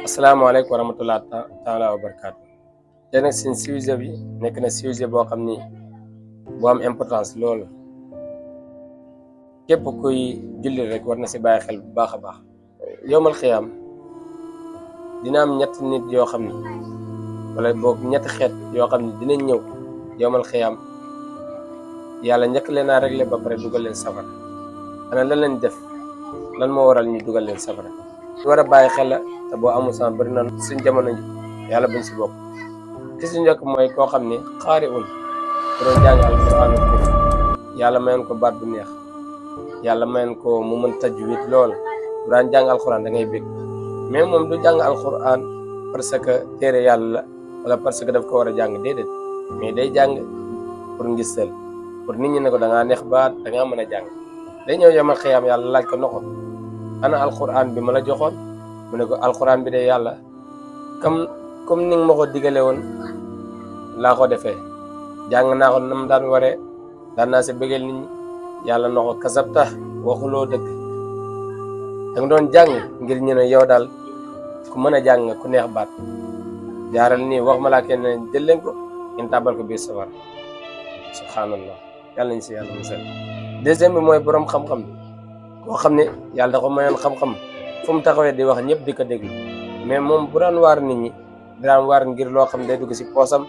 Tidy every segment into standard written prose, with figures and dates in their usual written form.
asalaamaaleykum wa rahmatulah taala wa barakaatu. te nag seen sujet bi nekk na sujet boo xam ni bu am importance loolu képp kuy julli rek war na si bàyyi xel bu baax a baax. yowmal xiyaam dina am ñetti nit yoo xam ni wala boog ñetti xeet yoo xam ni dinañ ñëw yowmal xiyaam yàlla njëkk leen a réglé ba pare dugal leen safara. ana lan leen def lan moo waral ñu dugal leen safara ñu war a bàyyi xel la te boo amul sama bëri na suñ jamono ji yàlla buñ si bokk. ki si njëkk mooy koo xam ni xaari un doon jàng alquranul karim yàlla mayoon ko baat bu neex, yàlla mayoon ko mu mën tajwid lool bu daan jàng alquran da ngay bég. mais moom du jàng alquran parce que téere yàlla la wala parce que daf ko war a jàng déedéet, mais day jàng pour ngistal, pour nit ñi ne ko da ngaa neex baat da ngaa mën a jàng. day ñëw yomal xiyaam yàlla laaj ko noxo ana alquran bi ma la joxoon mu ne ko alquran bi de yàlla comme ni nga ma ko digale woon laa ko defee, jàng naa ko nam daan waree, daan naa si bëggeel nit ñi. yàlla na ko kasabta waxuloo dëgg, da nga doon jàng ngir ñu ne yow daal ku mën a jàng nga ku neex baat, jaaral nii wax ma laa kenn jël leen ko ngeen tàbbal ko biir safara. subhanallah, yàlla nañ si yàlla musal. deuxième bi mooy borom xam-xam bi koo xam ne yàlla da ko mayoon xam-xam fu mu taxawee di wax ñëpp di ko déglu, mais moom bu daan waar nit ñi daan waar ngir loo xam day dugg si poosam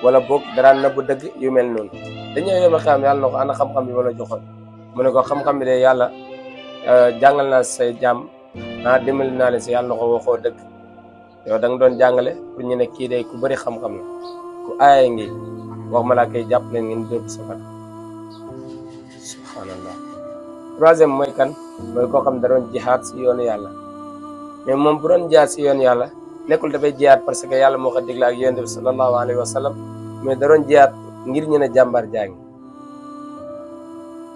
wala boog daraan nëbbu dëgg yu mel noonu. dañoo yoma xam yàlla na ko ana xam-xam bi ma la joxoon mu ne ko xam-xam bi de yàlla jàngal naa say jàmm dimbali naa leen si. yàlla na ko waxoo dëgg, yow da nga doon jàngale pour ñu ne kii day ku bëri xam-xam la ku aaye ngi wax ma laa koy jàpp leen ngeen dóor safara. subhanallah. troisième mooy kan mooy koo xam da doon jihaad si yoonu yàlla, mais moom bu doon jihaad si yoonu yàlla nekkul dafay jihaad parce que yàlla moo ko digle ak yonent bi sallallahu alayhi wa sallam, mais da doon jihaad ngir ñu ne jàmbaar jaangi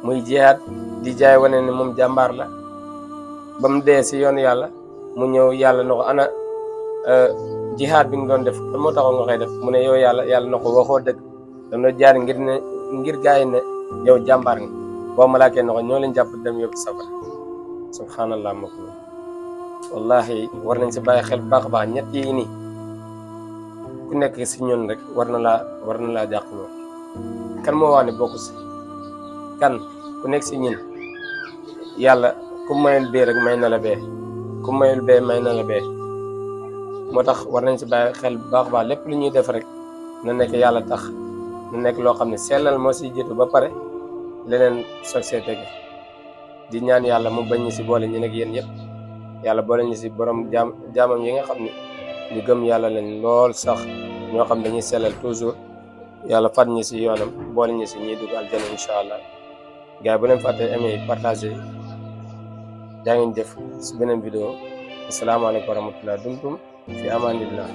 muy jihaad di jaay wane ne moom jàmbaar la. ba mu dee si yoonu yàlla mu ñëw yàlla na ko ana jihaad bi nga doon def lan moo taxoon nga koy def mu ne yow yàlla na ko waxoo dëgg, dañoo jaar ngir gaay ne yow jàmbaar nga. boo malaakee na ko ñoo leen jàpp dem yóbbu safara. subhanallah mbokk mi wallahi war nañ si bàyyi xel bu baax a baax. ñett yi nii ku nekk si ñun rek war na laa jàqloo. kan moo wax ne bokku si kan ku nekk si ñun yàlla ku mayul bee rek may na la bee, ku mayul bee may na la bee. moo tax war nañ si bàyyi xel bu baax a baax. lépp lu ñuy def rek na nekk yàlla tax, na nekk loo xam ne sellal moo si jiitu ba pare leneen société gi. di ñaan yàlla mu bañ ñu si boole ñu nekk yéen yëpp, yàlla boole ñu si borom jaamam yi nga xam ne ñu gëm yàlla lañ lool sax, ñoo xam dañuy sellal toujours. yàlla fat ñi si yoonam boole ñu si ñuy dugg aljana incha allah. gars yi bu leen fàtte aimer partager. jaa ngeen jëf si beneen vidéo. asalaamaaleykum wa rahmatullah. dumtum fi amanillah.